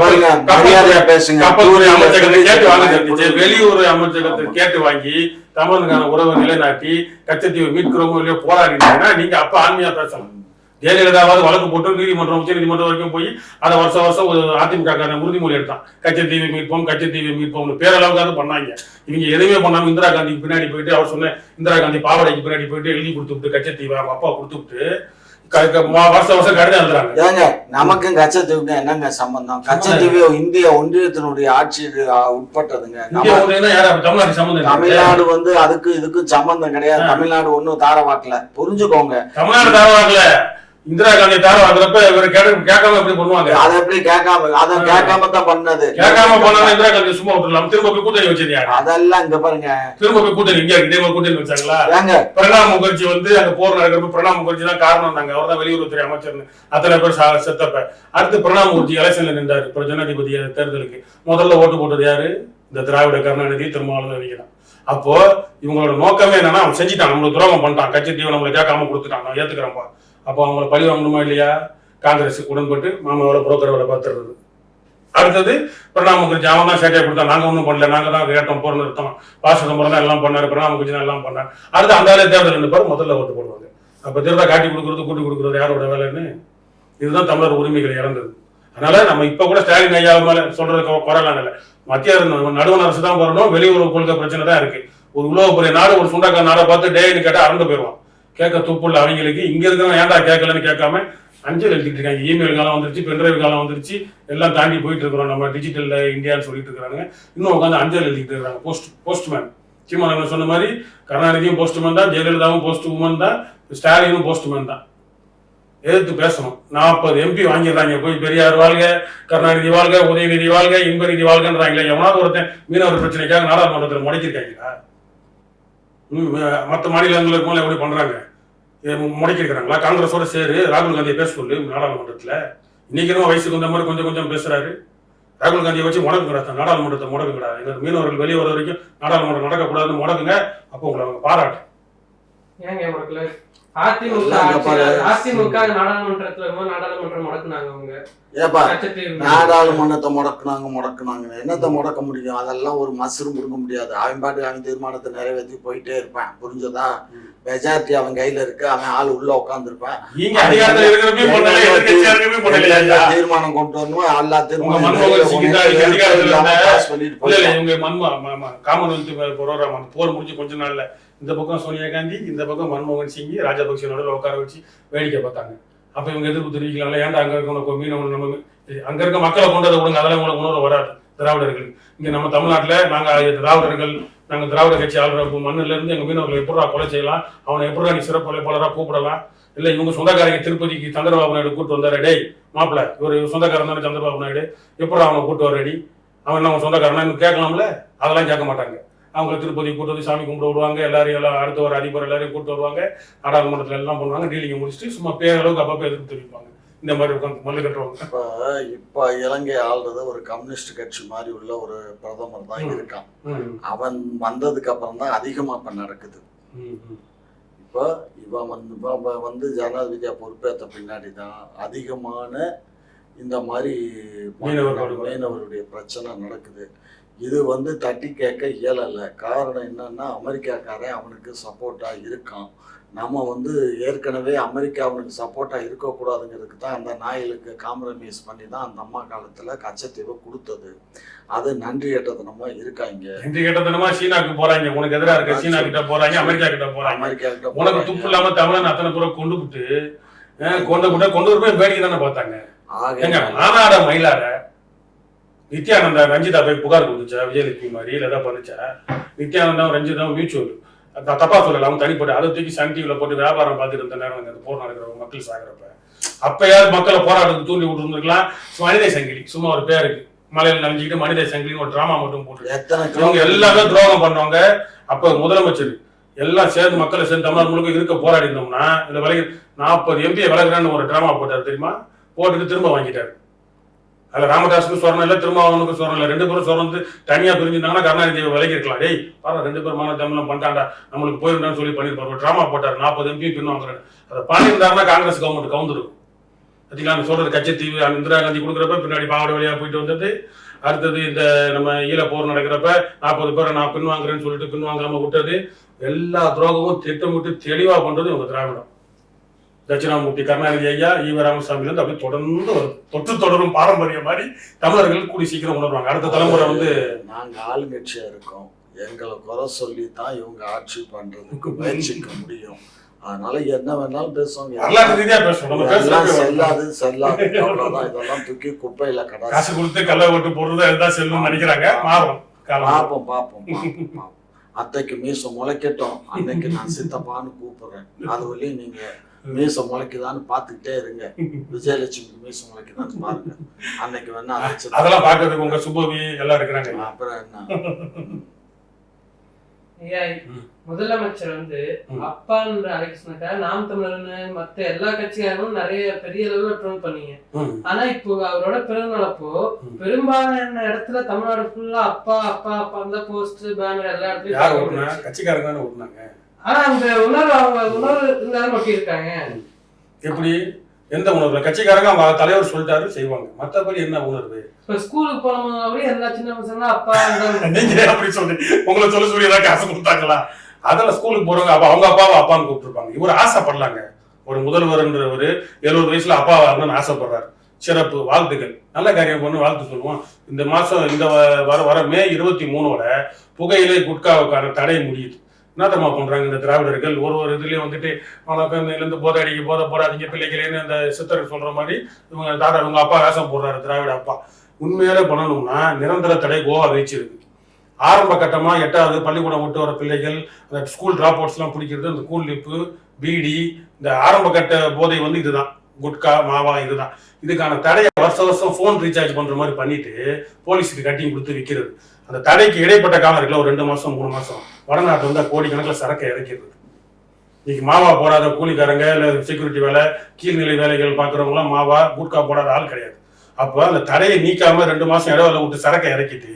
அமைச்சகத்தை கேட்டு வாங்க தெரிஞ்சிச்சு. வெளியுறவு அமைச்சகத்தை கேட்டு வாங்கி தமிழனுக்கான உறவை நிலைநாட்டி கச்சத்தீவை மீட்கிறோமோ இல்லையோ போராடினா நீங்க அப்ப ஆன்மீகா பேசலாம். ஜெயலலிதாவாவது வழக்கு போட்டு நீதிமன்றம் உச்ச நீதிமன்றம் வரைக்கும் போய் அதை வருஷம் ஒரு அதிமுக உறுதிமொழி எடுத்தான். கச்சத்தீவை மீட்போம் கச்சத்தீவை மீட்போம்னு பேரளவுக்காவது பண்ணாங்க. இவங்க எதுவுமே பண்ணாம இந்திரா காந்திக்கு பின்னாடி போயிட்டு, அவர் சொன்ன இந்திரா காந்தி பாவடைக்கு பின்னாடி போயிட்டு எழுதி கொடுத்துட்டு கச்சத்தீவை அவங்க அப்பா கொடுத்துட்டு வருஷம் கடிதம் எழுதுறாங்க. ஏங்க நமக்கும் கச்சத்தீவுக்கு என்னங்க சம்பந்தம்? கச்சத்தீவு இந்திய ஒன்றியத்தினுடைய ஆட்சிக்கு உட்பட்டதுங்க. தமிழ்நாடு வந்து அதுக்கு இதுக்கும் சம்பந்தம் கிடையாது. தமிழ்நாடு ஒண்ணும் தாரவாக்கல, புரிஞ்சுக்கோங்க. தமிழ்நாடு தாரவாக்கல. இந்திரா காந்தி தாரம் வாங்குறப்ப இவரு கேட்காம எப்படி பண்ணுவாங்க? அதை எப்படி கேட்காம, அதை கேட்காம தான் பண்ணது. கேட்காம பண்ணாலும் இந்திரா காந்தி சும்மா விட்டுலாம். திரும்ப போய் கூட்டணி வச்சது யாரு? அதெல்லாம் இங்க பாருங்க. திரும்ப போய் கூட்டணி இங்க இதே மாதிரி கூட்டணி வச்சாங்களா? பிரணாப் முகர்ஜி வந்து அங்க போர் நடக்கிறப்ப பிரணாப் முகர்ஜி தான் காரணம். நாங்க அவர் தான் வெளியுறவுத்துறை அமைச்சர்னு அத்தனை பேர் செத்தப்ப அடுத்து பிரணாப் முகர்ஜி எலெக்ஷன்ல நின்றாரு. இப்போ ஜனாதிபதி தேர்தலுக்கு முதல்ல ஓட்டு போட்டது யாரு? இந்த திராவிட கருணாநிதி திருமாவளவன் தான். அப்போ இவங்களோட நோக்கமே என்னன்னா, அவன் செஞ்சுட்டான், நம்மளுக்கு துரோகம் பண்ணிட்டான், கட்சித்தீவை நம்மளை கேட்காம கொடுத்துட்டான், நான் ஏத்துக்கிறேன்ப்பா. அப்போ அவங்கள பழி வாங்கணுமா இல்லையா? காங்கிரஸ் உடன்பட்டு மாமாவோட புரோக்கர் வேலை பார்த்துறது. அடுத்தது பிரணாப் முகர்ஜி அவன் தான் சேட்டையை கொடுத்தான், நாங்க ஒன்றும் பண்ணல, நாங்க தான் கேட்டோம், போர் நிறுத்தம், பாசதம்பரம் தான் எல்லாம் பண்ணாரு, பிரணாப் முகர்ஜி தான் எல்லாம் பண்ணாரு. அடுத்து அந்த வேலையை தேர்தல் ரெண்டு பேரும் முதல்ல ஓட்டு போடுவாங்க. அப்ப திருடா காட்டி கொடுக்கறது கூட்டி கொடுக்கறது யாரோட வேலைன்னு? இதுதான் தமிழர் உரிமைகள் இறந்தது. அதனால நம்ம இப்ப கூட ஸ்டாலின் ஐயா மேல சொல்றது குறையலாம் இல்லை. மத்திய நடுவண் அரசு தான் வரணும். வெளியுறவு கொள்கை பிரச்சனை தான் இருக்கு. ஒரு உலக பெரிய நாடு ஒரு சுண்டக்கார நாடை பார்த்து டேன்னு கேட்டா அறந்து போயிடுவான். கேட்க துப்புள்ள அவங்களுக்கு இங்க இருக்கிறவங்க ஏன்டா கேட்கலன்னு கேட்காம அஞ்சல் எழுதிட்டு இருக்காங்க. இமெயில் காலம் வந்துருச்சு, பென்ட்ரைவ் காலம் வந்துருச்சு, எல்லாம் தாண்டி போயிட்டு இருக்கிறோம். நம்ம டிஜிட்டல் இந்தியான்னு சொல்லிட்டு இருக்கிறாங்க. இன்னும் உட்காந்து அஞ்சல் எழுதிட்டு இருக்காங்க. போஸ்ட்மேன் சீமானன் சொன்ன மாதிரி கருணாநிதியும் போஸ்ட்மேன் தான், ஜெயலலிதாவும் போஸ்ட் உமன் தான், ஸ்டாலினும் போஸ்ட்மேன் தான். எதிர்த்து பேசணும். 40 MP வாங்கிடுறாங்க. போய் பெரியார் வாழ்க, கருணாநிதி வாழ்க, உதயநிதி வாழ்க, இன்பநிதி வாழ்கன்றாங்களே. எவனாவது ஒருத்தன் மீனவர் பிரச்சனைக்காக நாடாளுமன்றத்தில் முடக்கிருக்காங்களா? மற்ற மாநிலங்களுக்கு எப்படி பண்றாங்க? முடக்கிருக்கிறாங்களா? காங்கிரஸோட சேரு ராகுல் காந்தியை பேச சொல்லு நாடாளுமன்றத்துல. இன்னைக்கு வயசுக்கு வந்த மாதிரி கொஞ்சம் கொஞ்சம் பேசுறாரு. ராகுல் காந்தியை வச்சு முடக்குங்கடா, நாடாளுமன்றத்தை முடக்குங்கடா. எங்க மீனவர்கள் வெளியே வர வரைக்கும் நாடாளுமன்றம் நடக்கக்கூடாதுன்னு முடக்குங்க. அப்போ உங்களை அவங்க பாராட்டு. ஏங்க முடக்கல? அதிமுக நாடாளுமன்றத்துல நாடாளுமன்றம் முடக்குனாங்க. அவங்க ஏப்பா நாடாளுமன்றத்தை முடக்குனாங்க என்னத்தை முடக்க முடியும்? அதெல்லாம் ஒரு மசரும் முடுங்க முடியாது. அவன் பாட்டு அவன் தீர்மானத்தை நிறைவேற்றி போயிட்டே இருப்பான். புரிஞ்சதா? மெஜாரிட்டி அவன் கையில இருக்கு. அவன் ஆள் உள்ள உட்காந்துருப்பான். தீர்மானம் கொண்டு வரணும். எல்லா தீர்மானம் போர் முடிஞ்சு கொஞ்ச நாள்ல இந்த பக்கம் சோனியா காந்தி, இந்த பக்கம் மன்மோகன் சிங் ராஜபக்சேனோட உட்கார வச்சு வேடிக்கை பார்த்தாங்க. அப்ப இவங்க எதிர்ப்பு தெரிவிக்கலாம்ல. ஏன்டா அங்க இருக்க மீனவன் நம்ம அங்க இருக்க மக்களை கொண்டதை விடுங்க, அதெல்லாம் உங்களுக்கு உணர்வு வராது. திராவிடர்கள் இங்க நம்ம தமிழ்நாட்டுல நாங்க திராவிடர்கள், நாங்க திராவிட கட்சி ஆளுற மண்ணுல இருந்து எங்க மீனவர்களை எப்படா கொலை செய்யலாம், அவனை எப்படா நீ சிறப்பு அழைப்பாளராக கூப்பிடலாம். இல்ல இவங்க சொந்தக்காரங்க திருப்பதிக்கு சந்திரபாபு நாயுடு கூட்டு வந்தாரு. டேய் மாப்பிள்ள, இவர் சொந்தக்காரன் தானே சந்திரபாபு நாயுடு, எப்படா அவனை கூட்டு வர ரெடி, அவன் நம்ம சொந்தக்காரனா கேட்கலாம்ல. அதெல்லாம் கேட்க மாட்டாங்க. அவங்களை திருப்பதி கூட்டு வந்து சாமி கும்பிட்டு விடுவாங்க. எல்லாரையும் எல்லாம் அடுத்த ஒரு அதிபர் எல்லாரையும் கூட்டு வருவாங்க. நாடாளுமன்றத்தில் எல்லாம் பண்ணுவாங்க. டீலிங்கை முடிச்சுட்டு சும்மா பேரளவுக்கு அப்பப்போ எதிர்ப்பு தெரிவிப்பாங்க. இந்த மாதிரி உட்காந்து மல்லு கட்டுவாங்க. இப்ப இலங்கை ஆள்றது ஒரு கம்யூனிஸ்ட் கட்சி மாதிரி உள்ள ஒரு பிரதமர் தான் இருக்கான். அவன் வந்ததுக்கு அப்புறம் தான் அதிகமா இப்ப நடக்குது. இப்போ இவன் வந்து ஜனாதிபதியா பொறுப்பேற்ற பின்னாடி தான் அதிகமான இந்த மாதிரி மீனவர்களுடைய பிரச்சனை நடக்குது. இது வந்து தட்டி கேட்க இயலலை. காரணம் என்னன்னா, அமெரிக்காக்காரன் அவனுக்கு சப்போர்ட்டா இருக்கான். நம்ம வந்து ஏற்கனவே அமெரிக்கா அவனுக்கு சப்போர்ட்டா இருக்கக்கூடாதுங்கிறதுக்கு தான் அந்த நாய்களுக்கு காம்ப்ரமைஸ் பண்ணி தான் அந்த அம்மா காலத்துல கச்சத்தீவை கொடுத்தது. அது நன்றி கெட்டத்தனமா இருக்காங்க. நன்றி கெட்டத்தனமா சீனாக்கு போறாங்க. உனக்கு எதிராக இருக்க சீனா கிட்ட போறாங்க, அமெரிக்கா கிட்ட போறாங்க. அமெரிக்கா கிட்ட உனக்கு துப்பு இல்லாம தமிழன் அத்தனை பேரை கொண்டு விட்டு கொண்டு போய் வேடிக்கை தானே பார்த்தாங்க. மாநாட மயிலாட நித்யானந்தா ரஞ்சிதா போய் புகார் கொடுத்துச்சா? விஜயலட்சுமி மாதிரி ஏதாவது பண்ணுச்சா? நித்யானந்தா ரஞ்சிதா மியூச்சுவல் தப்பா சொல்லல, அவங்க தனிப்பட்டு அதை தூக்கி சன் டிவில போட்டு வியாபாரம் பார்த்துட்டு இருந்த நேரம் அந்த போர் நடக்கிறவங்க மக்கள் சாகிறப்ப அப்பயாவது மக்களை போராட்டத்துக்கு தூண்டி விட்டு இருந்திருக்கலாம். மனித சங்கிலி சும்மா ஒரு பேருக்கு மலையில நனைஞ்சிக்கிட்டு மனித சங்கிலின்னு ஒரு டிராமா மட்டும் போட்டு இவங்க எல்லாமே துரோகம் பண்ணவங்க. அப்ப முதலமைச்சர் எல்லாம் சேர்ந்து மக்களை சேர்ந்து தமிழ்நாடு முழுக்க இருக்க போராடி இருந்தோம்னா இந்த விலகி 40 எம்பியை விலகுறான்னு ஒரு டிராமா போட்டார் தெரியுமா, போட்டுட்டு திரும்ப வாங்கிட்டாரு. அதுல ராமதாஸுக்கு சொரணம் இல்லை, திருமாவளவனுக்கு சொரணம் இல்லை, 2 பேரும் சொரணம் விலகி இருந்திருந்தாங்கன்னா கருணாநிதி விலகி இருக்கலாம். டேய் பாரு 2 பேரும் மான தமிழ்லாம் பண்ணிட்டாண்டா நம்மளுக்கு போயிருந்தான்னு சொல்லி பண்ணிருப்பாரு. ஒரு டிராமா போட்டார் 40 எம்பி பின் வாங்குறாரு. அதை பண்ணியிருந்தாருன்னா காங்கிரஸ் கவர்மெண்ட் கவுந்துருக்கும். அதுக்கு சொல்றது கச்சத்தீவு இந்திரா காந்தி கொடுக்குறப்ப பின்னாடி பாவாடை வழியா போயிட்டு வந்தது. அடுத்தது இந்த நம்ம ஈழ போர் நடக்கிறப்ப 40 பேரை நான் பின் வாங்குறேன்னு சொல்லிட்டு பின் வாங்காம விட்டது. எல்லா துரோகமும் திட்டமிட்டு தெளிவா பண்றது இவங்க திராவிடம். தட்சிணாமூர்த்தி கருணாநிதி ஐயா ஈவ ராமசாமில இருந்து அப்படியே தொடர்ந்து தொற்று தொடரும் பாரம்பரியம் மாதிரி தமிழர்கள் கூடி சீக்கிரம் உணர்வாங்க. அடுத்த தலைமுறை நாங்க ஆளுங்கட்சியா இருக்கோம், எங்களை குறை சொல்லி தான் இவங்க ஆட்சி பண்றதுக்கு முயற்சிக்க முடியும். அதனால என்ன வேணாலும் பேசுவாங்க, செல்லாது செல்லாது அவ்வளவுதான். இதெல்லாம் தூக்கி குப்பையில காசு கொடுத்து கல்ல ஓட்டு போடுறது செல்லும் நினைக்கிறாங்க. பாப்போம் அத்தைக்கு மீச முளைக்கட்டும், அன்னைக்கு நான் சித்தப்பான்னு கூப்பிடுறேன். அது வரையும் நீங்க மீச முளைக்குதான்னு பாத்துக்கிட்டே இருங்க. விஜயலட்சுமி மீச முளைக்குதான்னு பாருங்க, அன்னைக்கு வேணா அதெல்லாம் பாக்குறதுக்கு உங்க சுபவி எல்லாம் இருக்கிறாங்க. அப்புறம் என்ன முதலமைச்சர் அப்பான்ற அழைக்க நாம் தமிழர்னு மத்த எல்லா கட்சியாரும் நிறைய பெரிய அளவுல ட்ரோல் பண்ணீங்க. ஆனா இப்போ அவரோட பிறந்தநாளப்போ பெரும்பாலான இடத்துல தமிழ்நாடு ஃபுல்லா அப்பா அப்பா அப்பா அந்த போஸ்ட் பேனர் எல்லா இடத்துலயும் கட்சிக்காரங்க ஓட்டுனாங்க. ஆனா அந்த உணர்வு அவங்க உணர்வு இருந்தாலும் ஒட்டி இருக்காங்க. எப்படி எந்த உணர்வுல கட்சிக்காரங்க அவங்க தலைவர் சொல்லிட்டாரு செய்வாங்க, மத்தபடி என்ன உணர்வு? ஸ்கூலுக்கு போனவங்க எல்லா சின்ன பசங்க அப்பா நீங்க அப்படி சொல்லி உங்களை சொல்லி ஏதாவது காசு கொடுத்தாங்களா? அதெல்லாம் ஸ்கூலுக்கு போறவங்க அவங்க அப்பாவை அப்பான்னு கூப்பிட்டுருப்பாங்க. இவர் ஆசைப்படலாங்க, ஒரு முதல்வர்ன்றவர் 70 வயசுல அப்பா வரணும்னு ஆசைப்படுறாரு. சிறப்பு, வாழ்த்துக்கள், நல்ல காரியம் பண்ணு, வாழ்த்து சொல்லுவோம். இந்த மாசம் இந்த வர மே 23ஓட புகையிலை குட்காவுக்கான தடை முடியுது. என்னத்தமா பண்றாங்க இந்த திராவிடர்கள்? ஒரு இதுலயும் இருந்து போதை அடிக்க போதை போடாதீங்க பிள்ளைகளேன்னு அந்த சித்தர்கள் சொல்ற மாதிரி இவங்க தாத்தா இவங்க அப்பா வேஷம் போடுறாரு திராவிட அப்பா. உண்மையிலே பண்ணணும்னா நிரந்தர தடை கோவா வச்சிருக்கு. ஆரம்ப கட்டமா 8வது பள்ளிக்கூடம் விட்டு வர பிள்ளைகள் அந்த ஸ்கூல் டிராப் அவுட்ஸ் எல்லாம் பிடிக்கிறது, அந்த கூல் லிப்பு பீடி இந்த ஆரம்ப கட்ட போதை இதுதான், குட்கா மாவா இதுதான். இதுக்கான தடையை வருஷம் போன் ரீசார்ஜ் பண்ற மாதிரி பண்ணிட்டு போலீஸுக்கு கட்டிங் கொடுத்து விற்கிறது. அந்த தடைக்கு இடைப்பட்ட காலம் இருக்குல்ல, ஒரு 2 மாசம் 3 மாசம் வடநாட்டு கோடிக்கணக்கில் சரக்கை இறக்கிறது. இன்னைக்கு மாவா போடாத கூலிக்காரங்க இல்ல செக்யூரிட்டி வேலை கீழ்நிலை வேலைகள் பாக்குறவங்களாம் மாவா குட்கா போடாத ஆள் கிடையாது. அப்போ அந்த தடையை நீக்காம 2 மாசம் இடைவெளி விட்டு சரக்கை இறக்கிட்டு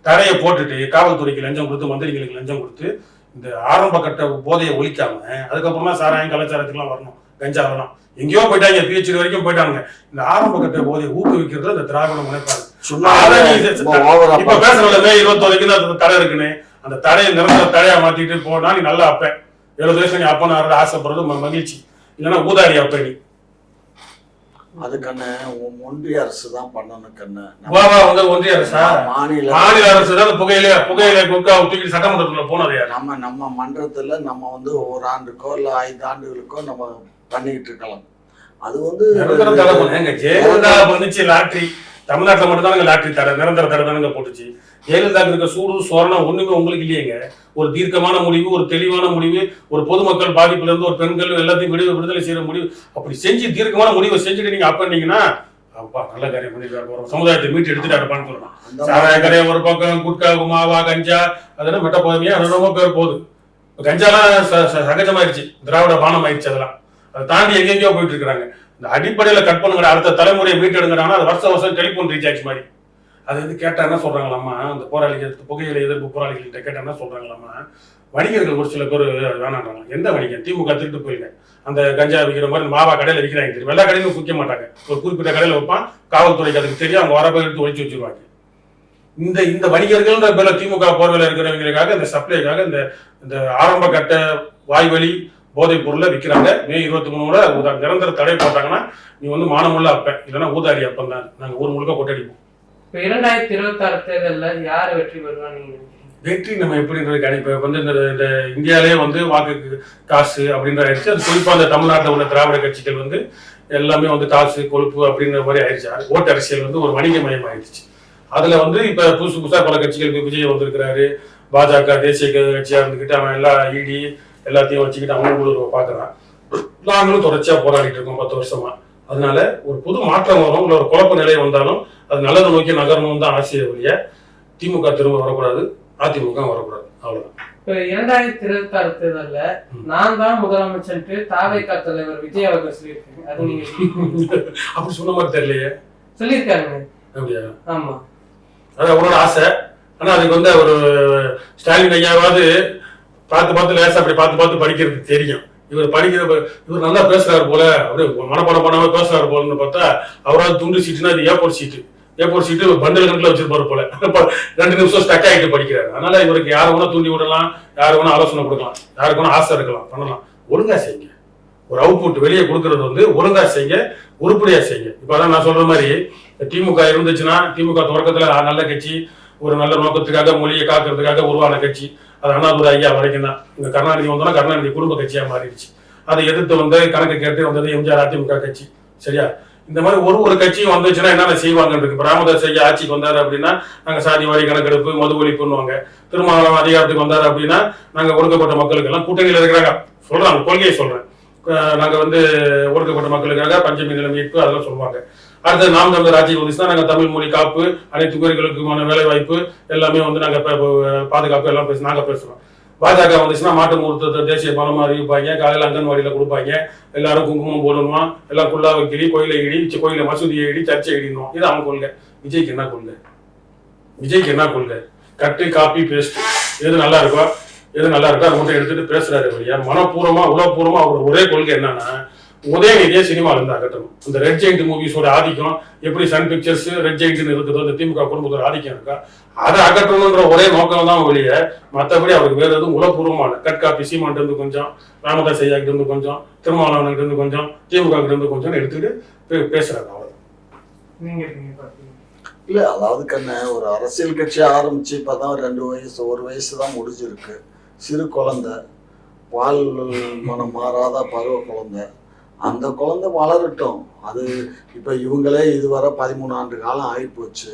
தடையை போட்டுட்டு காவல்துறைக்கு லஞ்சம் கொடுத்து மந்திரிகளுக்கு லஞ்சம் கொடுத்து இந்த ஆரம்ப கட்ட போதையை ஒழிக்காம அதுக்கப்புறமா சாராயம் கலாச்சாரத்துக்குலாம் வரணும், கஞ்சா வரணும். எங்கேயோ போயிட்டாங்க, PhD வரைக்கும் போயிட்டாங்க. இந்த ஆரம்ப கட்ட போதையை ஊக்குவிக்கிறது இந்த திராவிட முனைப்பாடு. இப்ப பேசுறதுல மே 21 தடை இருக்குன்னு அந்த தடையை நிரந்தர தடையா மாத்திட்டு போனா நீ நல்லா அப்ப 70 வயசுல நீ அப்பன்னு ஆசைப்படுறது மகிழ்ச்சி, இல்லைன்னா ஊதாரி அப்ப நீ. அதுக்கான ஒன்றிய அரசு தான் பண்ணணும் கண்ணு. ஒன்றிய அரசா? மாநில அரசு தான் புகையில குட்கா தூக்கி சட்டமன்றத்துல போனது. நம்ம மன்றத்துல நம்ம 1 ஆண்டுக்கோ இல்ல 5 ஆண்டுகளுக்கோ நம்ம பண்ணிட்டு இருக்கலாம். அது ஜெயலலிதா வந்துச்சு லாட்ரி, தமிழ்நாட்டுல மட்டும் தானங்க லாட்ரி தடை, நிரந்தர தடை தானங்க போட்டுச்சு. ஜெயலலிதாக்கு இருக்க சூடு சோரணம் ஒண்ணுமே உங்களுக்கு இல்லையேங்க. ஒரு தீர்க்கமான முடிவு, ஒரு தெளிவான முடிவு, ஒரு பொதுமக்கள் பாதிப்புல இருந்து ஒரு பெண்கள் எல்லாத்தையும் விடுதலை செய்யற முடிவு, அப்படி செஞ்சு தீர்க்கமான முடிவை செஞ்சுட்டு நீங்க அப்பன்னீங்கன்னா அப்பா நல்ல காரியம் பண்ணிருக்காரு, சமுதாயத்தை மீட்டு எடுத்துட்டு அப்பான்னு சொல்லலாம். சாராய கரையை ஒரு பக்கம், குட்கா மாவா கஞ்சா அதெல்லாம் மெட்ட போதுமையா ரொம்ப பேர் போகுது. கஞ்சாலாம் சகஜமாயிருச்சு, திராவிட பானம் ஆயிடுச்சு. அதெல்லாம் அதை தாண்டி எங்கெங்கயோ போயிட்டு இருக்கிறாங்க. இந்த அடிப்படையில கட் பண்ணுங்க, அடுத்த தலைமுறையை மீட்டெடுங்கிறாங்கன்னா அது வருஷம் டெலிபோன் ரீசார்ஜ் மாதிரி. அது கேட்டா என்ன சொல்றாங்களாமா, அந்த போராளிகள் புகையிலை எதிர்ப்பு போராளிகள்கிட்ட கேட்டா என்ன சொல்றாங்களாமா, வணிகர்கள் ஒரு சில பேர் வேணான்றாங்க. எந்த வணிகன்? திமுக திருட்டு போயிருங்க அந்த கஞ்சா விற்கிற மாதிரி மாவா கடையில விற்கிறாங்க தெரியும், எல்லா கடையிலும் விற்க மாட்டாங்க, ஒரு குறிப்பிட்ட கடையில வைப்பான், காவல்துறைக்கு அதுக்கு தெரியும், அவங்க வரப்ப எடுத்து ஒழிச்சு வச்சிருவாங்க. இந்த வணிகர்கள்ன்ற பேர்ல திமுக போர்வையில் இருக்கிறவங்களுக்காக இந்த சப்ளைக்காக இந்த ஆரம்ப கட்ட வாய்வழி போதைப் பொருளை விற்கிறாங்க. மே 23 நிரந்தர தடை போட்டாங்கன்னா நீ மானமுள்ள அப்ப இல்லைன்னா ஊதாரி அப்பன் தான் நாங்க ஊர் முழுக்க கொட்டடிப்போம். 2026 தேர்தலில் யார் வெற்றி பெறுவாங்க? வெற்றி நம்ம எப்படின்றது கணிப்பு இந்த இந்தியாவிலே வாக்கு காசு அப்படின்ற ஆயிடுச்சு. அது குறிப்பா அந்த தமிழ்நாட்டில் உள்ள திராவிட கட்சிகள் எல்லாமே காசு கொழுப்பு அப்படின்ற மாதிரி ஆயிடுச்சு. ஓட்டு அரசியல் ஒரு வணிக மயம் ஆயிடுச்சு. அதுல இப்ப புதுசா பல கட்சிகளுக்கு விஜய் வந்திருக்கிறாரு, பாஜக தேசிய கட்சியா இருந்துக்கிட்டு அவன் எல்லா இடி எல்லாத்தையும் வச்சுக்கிட்டு அவன் ஊடுருவ பாக்குறான். நாங்களும் தொடர்ச்சியா போராடிட்டு இருக்கோம் 10 வருஷமா. அதனால ஒரு புது மாற்றம் வரும், இல்ல ஒரு குழப்ப நிலை வந்தாலும் அது நல்லதை நோக்கி நகரணும் தான் ஆசையை ஒழிய திமுக திரும்ப வரக்கூடாது, அதிமுக வரக்கூடாது, அவ்வளவுதான். இப்ப 2026 தேர்தல்ல நான் தான் முதலமைச்சர் தாவேகா தலைவர் விஜய் அவர்கள் சொல்லியிருக்காங்க. அது நீங்க அப்படி சொன்ன மாதிரி தெரியலையே. சொல்லியிருக்காங்க. அப்படியா? ஆமா, அது அவரோட ஆசை. ஆனா அதுக்கு வந்து ஒரு ஸ்டாலின் ஐயாவது பார்த்து லேசா அப்படி பார்த்து படிக்கிறதுக்கு தெரியும். இவர் இவர் நல்லா பேசுறாரு போல, அப்படியே மனப்பாடம் பண்ணாம பேசுறாரு போலன்னு பார்த்தா அவராது துண்டு சீட்டுனா அது ஏப்போர் சீட்டு பண்டல் கணக்கில் வச்சிருப்பாரு போல. 2 நிமிஷம் ஸ்டக் ஆகிட்டு படிக்கிறாரு. அதனால இவருக்கு யாரை வேணா தூண்டி விடலாம், யாரு வேணா ஆலோசனை கொடுக்கலாம், யாருக்கு வேணா ஆசை இருக்கலாம், பண்ணலாம். ஒழுங்கா செய்யுங்க. ஒரு அவுட்புட் வெளியே கொடுக்கறது வந்து ஒழுங்கா செய்யுங்க, உருப்படியா செய்யுங்க. இப்ப அதான் நான் சொல்ற மாதிரி திமுக இருந்துச்சுன்னா, திமுக தொடக்கத்துல நல்ல கட்சி, ஒரு நல்ல நோக்கத்துக்காக மொழியை காக்கிறதுக்காக உருவான கட்சி. அது அண்ணாதுரை ஐயா வரைக்கும் தான். இந்த கருணாநிதி வந்தோன்னா கருணாநிதி குடும்ப கட்சியா மாறிடுச்சு. அதை எதிர்த்து வந்து கணக்கு கேட்டு வந்தது எம்ஜிஆர் அதிமுக கட்சி. சரியா? இந்த மாதிரி ஒரு கட்சியும் வந்துச்சுன்னா என்னென்ன செய்வாங்கன்னு இருக்கு. ராமதாஸ் ஐயா ஆட்சிக்கு வந்தாரு அப்படின்னா நாங்க சாதி வாரி கணக்கெடுப்பு, மது ஒழிப்புன்னுவாங்க. திருமாவளவன் அதிகாரத்துக்கு வந்தாரு அப்படின்னா நாங்க ஒடுக்கப்பட்ட மக்களுக்கு எல்லாம் கூட்டணியில் இருக்கிறாங்க சொல்றாங்க, கொள்கையை சொல்றேன், நாங்க வந்து ஒடுக்கப்பட்ட மக்களுக்காக பஞ்சமி நில மீட்பு அதெல்லாம் சொல்லுவாங்க. அடுத்து நாம் தமிழர் ஆட்சிக்கு வந்துச்சுன்னா நாங்க தமிழ் மொழி காப்பு, அனைத்து துறைகளுக்குமான வேலை வாய்ப்பு எல்லாமே வந்து நாங்க பாதுகாப்பு எல்லாம் நாங்க பேசுறோம். பாஜக வந்துச்சுன்னா மாட்டு முகூர்த்தத்தை தேசிய பணமா அறிவிப்பாங்க, காலையில அங்கன்வாடியில கொடுப்பாங்க, எல்லாரும் குங்குமம் போடணுமா, எல்லாம் குள்ளாவை கிளி, கோயிலை இடி, கோயில மசூதியை இடி, சர்ச்சை இடினோம். இது அவங்க கொள்கை. விஜய்க்கு என்ன கொள்கை? கட்டு காப்பி பேஸ்ட், எது நல்லா இருக்கோ அதை மட்டும் எடுத்துட்டு பேசுறாரு வழியா. மனப்பூர்வமா உளப்பூர்வமா அவரோட ஒரே கொள்கை என்னன்னா உதயநிதியை சினிமால இருந்து அகற்றணும். இந்த ரெட் ஜெயிண்ட் மூவிஸோட ஆதிக்கம் எப்படி சன் பிக்சர்ஸ் ரெட் ஜெயிண்ட் இருக்குதோ, இந்த திமுக குடும்பத்தோட ஆதிக்கம் இருக்கா, அதை அகற்றணும்ன்ற ஒரே நோக்கம் தான் வெளியே. மற்றபடி அவருக்கு வேற எதுவும் உளப்பூர்வமான கட்காப்பி சீமான்ட்டு இருந்து கொஞ்சம், ராமதாஸ் ஐயா கிட்ட இருந்து கொஞ்சம், திருமாவளவன் இருந்து கொஞ்சம், திமுக கிட்ட இருந்து கொஞ்சம் எடுத்துட்டு பேசுறாரு. அவ்வளவு இல்ல. அதாவது கண்ண ஒரு அரசியல் கட்சி ஆரம்பிச்சு இப்பதான் 1 வயசு தான் முடிஞ்சிருக்கு. சிறு குழந்தை, பால் மனம் மாறாத பருவ குழந்தை. அந்த குழந்தை வளரட்டும். அது இப்ப இவங்களே இதுவரை 13 ஆண்டு காலம் ஆகிப்போச்சு.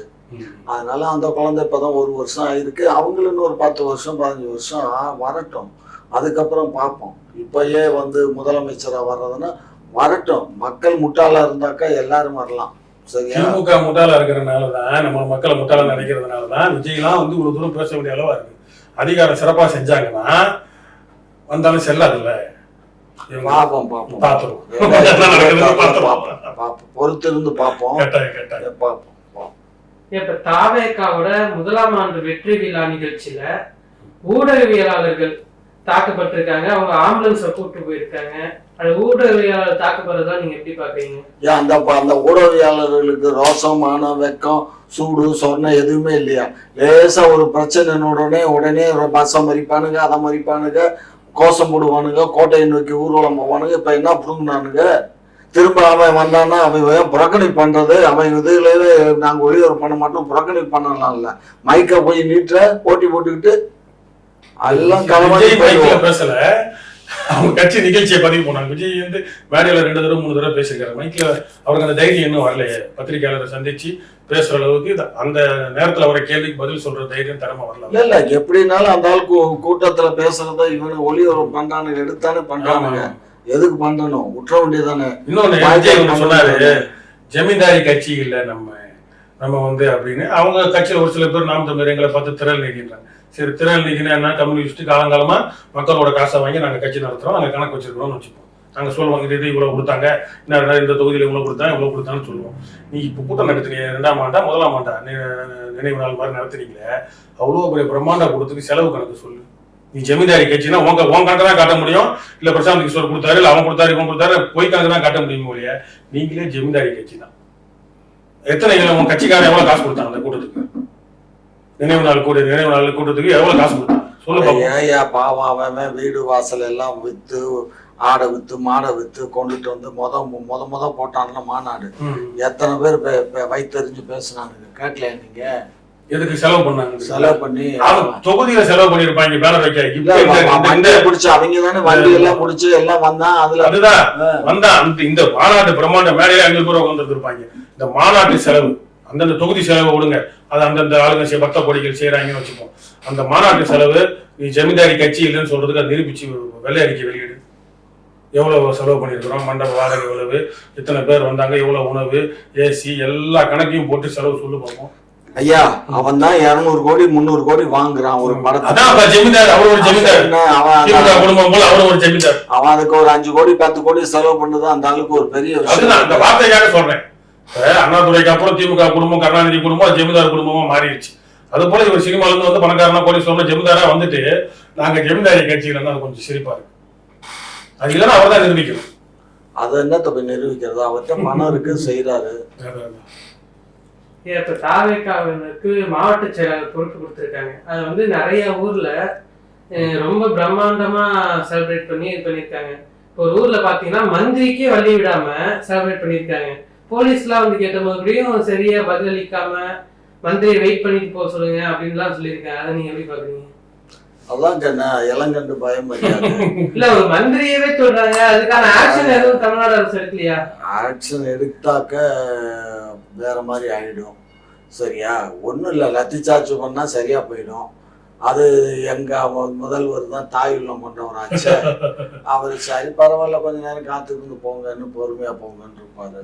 அதனால அந்த குழந்தை இப்பதான் 1 வருஷம் ஆயிருக்கு. அவங்களும் இன்னொரு 10 வருஷம் 15 வருஷம் வரட்டும். அதுக்கப்புறம் பார்ப்போம். இப்பயே வந்து முதலமைச்சரா வர்றதுன்னா வரட்டும். மக்கள் முட்டாளா இருந்தாக்கா எல்லாரும் வரலாம். திமுக முட்டாளா இருக்கிறதுனாலதான், நம்ம மக்களை முட்டாளா நினைக்கிறதுனாலதான் விஜய்லாம் வந்து இவ்வளவு தூரம் பேச வேண்டிய அளவா இருக்கு. அதிகாரம் சிறப்பா செஞ்சாங்கன்னா வந்தாலும் செல்லாதுல்ல. பொறுத்திருந்து பார்ப்போம். இப்ப தாவேகாவோட முதலாம் ஆண்டு வெற்றி விழா நிகழ்ச்சியில ஊடகவியலாளர்கள் தாக்கப்பட்டிருக்காங்க. அவங்க ஆம்புலன்ஸ்ல கூப்பிட்டு போயிருக்காங்க. அது ஊடகவியலாளர் தாக்கப்படுறதா நீங்க எப்படி பாக்குறீங்க? அந்த ஊடகவியலாளர்களுக்கு ரோசம், மானம், வெக்கம், சூடு, சொர்ணம் எதுவுமே இல்லையா? லேசா ஒரு பிரச்சனை உடனே பஸ்ஸை மறிப்பானுங்க, அதை மறிப்பானுங்க, கோஷம் போடுவானுங்க, கோட்டையை நோக்கி ஊர்வலம் போவானுங்க. இப்ப என்ன புடுங்கினானுங்க? திரும்ப அவன் வந்தான்னா அவன் புறக்கணிப்பு பண்றது, அவன் இதுலயே நாங்க ஒளிபரப்பு பண்ண மாட்டோம் புறக்கணிப்பு பண்ணலாம்ல. மைக்க போய் நீட்ட போட்டி போட்டுக்கிட்டு எல்லாம் பேசல. அவங்க கட்சி நிகழ்ச்சியை பதிவு போனாங்க. விஜய் வந்து மேடையில 2 தடவை 3 தடவை பேசிருக்காரு. மைக்ல அவருக்கு அந்த தைரியம் இன்னும் வரலையே. பத்திரிகையாளரை சந்திச்சு பேசுற அளவுக்கு அந்த நேரத்துல அவரை கேள்விக்கு பதில் சொல்ற தைரியம் திறமை வரல. இல்ல எப்படினாலும் அந்த ஆள் கூட்டத்துல பேசுறத இவனு ஒளிபரப்பு பண்றானுங்க, எடுத்தானே பண்றானுங்க. எதுக்கு பண்ணணும்? உற்ற வேண்டியதானே. இன்னொன்னு விஜய் சொன்னாரு, ஜமீன்தாரி கட்சி இல்ல நம்ம வந்து அப்படின்னு. அவங்க கட்சியில ஒரு சில பேர் நாம் தமிழர் எங்களை பார்த்து திரள் நீக்கின்றாங்க. சரி, திரள் நீக்கினா என்ன? கம்யூனிஸ்ட் காலங்காலமா மக்களோட காசை வாங்கி நாங்க கட்சி நடத்துறோம், நாங்க கணக்கு வச்சிருக்கிறோம்னு வச்சுப்போம். நாங்க சொல்லுவாங்க இது இவ்வளவு கொடுத்தாங்க, இந்த தொகுதியில இவ்வளவு கொடுத்தான்னு சொல்லுவோம். நீ இப்ப கூட்டம் நடத்துனீங்க 2ஆம் ஆண்டா 1ஆம் ஆண்டா நினைவு நாள் மாதிரி நடத்துறீங்களே, அவ்வளவு பெரிய பிரம்மாண்ட கொடுத்துக்கு செலவு கணக்கு சொல்லு. நீ ஜமீன்தாரி கட்சினா உன் கணக்கு தான் காட்ட முடியும். இல்ல பிரசாந்த் கிஷோர் கொடுத்தாரு, இல்ல அவன் கொடுத்தாரு, இவன் கொடுத்தாரு, பொய் கணக்கு தான் காட்ட முடியும் இல்லையா? நீங்களே ஜமீன்தாரி கட்சி தான். எத்தனை உன் கட்சிக்காரன் எவ்வளவு காசு கொடுத்தாங்க அந்த கூட்டத்துக்கு? நினைவு நாள் கூட்டத்துக்கு எவ்வளவு காசு கொடுத்தாங்க சொல்லு. ஏயா பாவம், அவன் வீடு வாசல் எல்லாம் வித்து, ஆடை வித்து, மாடை வித்து கொண்டுட்டு வந்து முத போட்டான்ல மாநாடு. எத்தனை பேர் வைத்தறிஞ்சு பேசினானுங்க, கேட்கலையா நீங்க? எதுக்கு செலவு பண்ணாங்க? செலவு பண்ணி தொகுதியில செலவு பண்ணிருப்பாங்க. பேனர் வைக்க பிடிச்சு அவங்க தானே வண்டி எல்லாம் முடிச்சு எல்லாம் வந்தான். அதுதான் வந்தா இந்த மாநாட்டு பிரம்மாண்ட மேடையில 500 பேர் உட்காந்துருப்பாங்க. இந்த மாநாட்டு செலவு, அந்தந்த தொகுதி செலவு விடுங்க, அது அந்தந்த ஆளுங்க பக்த கொடிகள் செய்யறாங்கன்னு வச்சுப்போம். அந்த மாநாட்டு செலவு நீ ஜமீன்தாரி கட்சி இல்லைன்னு சொல்றதுக்கு அதை நிரூபிச்சு வெள்ளை அறிக்கை வெளியிடு. எவ்வளவு செலவு பண்ணியிருக்கிறோம், மண்டப வாடகை எவ்வளவு, இத்தனை பேர் வந்தாங்க, எவ்வளவு உணவு, ஏசி, எல்லா கணக்கையும் போட்டு செலவு சொல்லு பார்ப்போம். ஐயா அவன் தான் 200 கோடி 300 கோடி வாங்குறான் ஒரு படத்தை. அதான் ஜமீன்தார், அவர் ஒரு ஜமீன்தார், குடும்பம் போல அவர் ஒரு ஜமீன்தார். அவன் அதுக்கு ஒரு 5 கோடி 10 கோடி செலவு பண்ணது அந்த அளவுக்கு ஒரு பெரிய விஷயம். அதுதான் அந்த வார்த்தைக்காக சொல்றேன். அண்ணாதுரைக்கு அப்புறம் திமுக குடும்பம், கருணாநிதி குடும்பம் ஜமீன்தார் குடும்பமா மாறிடுச்சு. அது போல இவர் சினிமால இருந்து வந்து பணக்காரனா கோடீஸ்வரனா ஜமீன்தாரா வந்துட்டு நாங்க ஜமீன்தாரி கட்சியில இருந்தா அது கொஞ்சம் சிரிப்பா இருக்கு. அது இல்லைன்னா அவர் தான் நிரூபிக்கணும். அது என்னத்த போய் நிரூபிக்கிறது, அவர்கிட்ட பணம் இருக்கு செய்யறாரு. இப்ப தாவேக்காவினருக்கு மாவட்ட செயலாளர் பொறுப்பு கொடுத்துருக்காங்க. அது வந்து நிறைய ஊர்ல ரொம்ப பிரம்மாண்டமா செலிப்ரேட் பண்ணி இது பண்ணிருக்காங்க. ஒரு ஊர்ல பாத்தீங்கன்னா மந்திரிக்கே வழி விடாம செலிப்ரேட் பண்ணிருக்காங்க. போலீஸ்லாம் வந்து கேட்ட மறுபடியும் சரியா பதிலளிக்காம மந்திரியை வெயிட் பண்ணிட்டு போக சொல்லுங்க அப்படின்லாம் சொல்லியிருக்காங்க. அதை நீங்க எப்படி பாக்குறீங்க? அதான் சொன்ன இளங்கண்டு பயம் இல்ல ஒரு மந்திரியவே சொல்றாங்க, அதுக்கான ஆக்ஷன் எதுவும் தமிழ்நாடு அரசு எடுக்கலையா? ஆக்ஷன் எடுத்தாக்க வேற மாதிரி ஆயிடும். சரியா, ஒன்றும் இல்லை, லத்தி சார்ஜ் பண்ணா சரியா போயிடும். அது எங்க முதல்வர் தான் தாயுள்ளம் கொண்டவர் ஆச்சு. அவர் சரி பரவாயில்ல கொஞ்ச நேரம் காத்துக்கிட்டு போங்கன்னு பொறுமையா போங்கன்னு இருப்பாரு.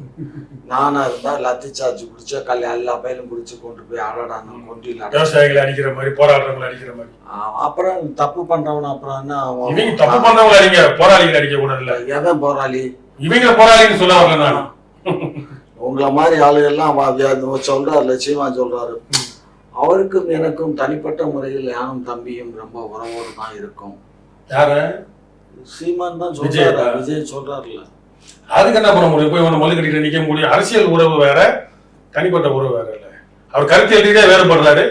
நானா இருந்தா லத்தி சார்ஜ் குடிச்சா எல்லா பையிலும் குடிச்சு கொண்டு போய் அடடான கொண்டியில் விவசாயிகளை அடிக்கிற மாதிரி, போராடுறவங்களை அடிக்கிற மாதிரி. அப்புறம் தப்பு பண்றவன அப்புறம் என்ன தப்பு பண்றவங்களை அடிக்க, போராளிகளை அடிக்க கூடாதுல்ல. எவன் போராளி? இவங்க போராளின்னு சொல்லுவாங்க. நான் உங்களை மாதிரி ஆளுகள்லாம் சொல்றாரு, சீமான் சொல்றாரு, அவருக்கும் எனக்கும் தனிப்பட்ட முறையில் யானும் தம்பியும் ரொம்ப உறவோடு தான் இருக்கும். யாரு? சீமான் தான் சொல்றாரு, விஜய் சொல்றாருல்ல. அதுக்கு என்ன பண்ண முடியும்? போய் ஒன்று மல்லு கட்டிட்டு நிக்க முடியும்? அரசியல் உறவு வேற, தனிப்பட்ட உறவு வேற இல்ல. அவர் கருத்தியல் ரீதியா வேறுபடுறாரு,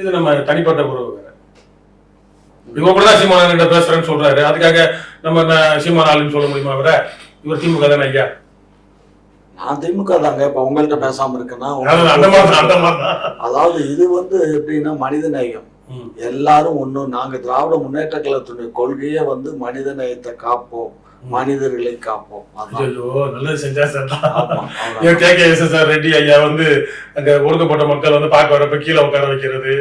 இது நம்ம தனிப்பட்ட உறவு வேற. இவங்க கூட தான் சீமான் கிட்ட பேசுறேன்னு சொல்றாரு. அதுக்காக நம்ம சீமான் ஆளுன்னு சொல்ல முடியுமா? அவரை இவர் திமுக தானே ஐயா. நான் திமுக தாங்க. இப்ப உங்கள்கிட்ட பேசாம இருக்கேன்னா அதாவது இது வந்து எப்படின்னா மனித நேயம். எல்லாரும் ஒண்ணும். நாங்க திராவிட முன்னேற்ற கழகத்துடைய கொள்கையே வந்து மனித நேயத்தை காப்போம், மனிதர்களை காப்போம். நல்லது செஞ்சா சார். ரெட்டி ஐயா வந்து அங்க ஒடுக்கப்பட்ட மக்கள் வந்து பார்க்க வரப்ப கீழே உட்கார வைக்கிறது.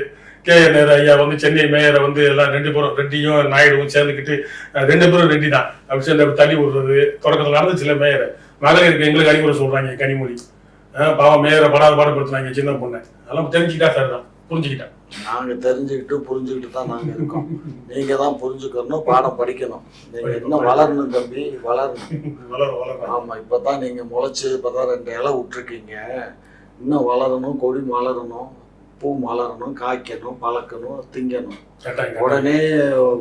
KN ஐயா வந்து சென்னை மேயரை வந்து எல்லாம் 2 பேரும் ரெட்டியும் நாயுடுவும் சேர்ந்துக்கிட்டு 2 பேரும் ரெட்டி தான் அப்படி சேர்ந்து தள்ளி விடுறது தொடக்கத்தில் நடந்துச்சுல. மேயரை மகளிருக்கு எங்களுக்கு அறிவுரை சொல்றாங்க, கனிமொழி பாவம் மேயரை பாடுபடுத்துனாங்க சின்ன பொண்ணை. அதெல்லாம் தெரிஞ்சுக்கிட்டா சார் தான் புரிஞ்சுக்கிட்டேன். நாங்க தெரிஞ்சுக்கிட்டு புரிஞ்சுக்கிட்டு தான் நாங்க இருக்கோம். நீங்க தான் புரிஞ்சுக்கணும், பாடம் படிக்கணும். நீங்க இன்னும் வளரணும் தம்பி, வளரணும். ஆமா, இப்பதான் நீங்க முளைச்சு இப்பதான் 2 இலை விட்டுருக்கீங்க. இன்னும் வளரணும், கொடி மலரணும், பூ மலரணும், காய்க்கணும், பழக்கணும், திங்கணும். உடனே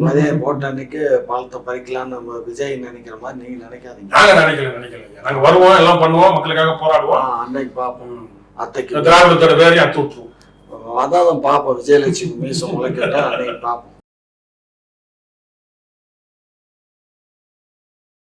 மதிய போட்ட அன்னைக்கு பழத்தை பறிக்கலாம்னு நம்ம விஜய் நினைக்கிற மாதிரி நீங்க நினைக்காதீங்க. நாங்க நினைக்கல. நாங்க வருவோம், எல்லாம் பண்ணுவோம், மக்களுக்காக போராடுவோம். அன்னைக்கு பாப்போம். அத்தைக்கு திராவிடத்தோட வேறையும் அத்து விட்டுருவோம். அதான் பாப்போம். விஜயலட்சுமி மீசம் முளைக்கிட்டா அன்னைக்கு பாப்போம்.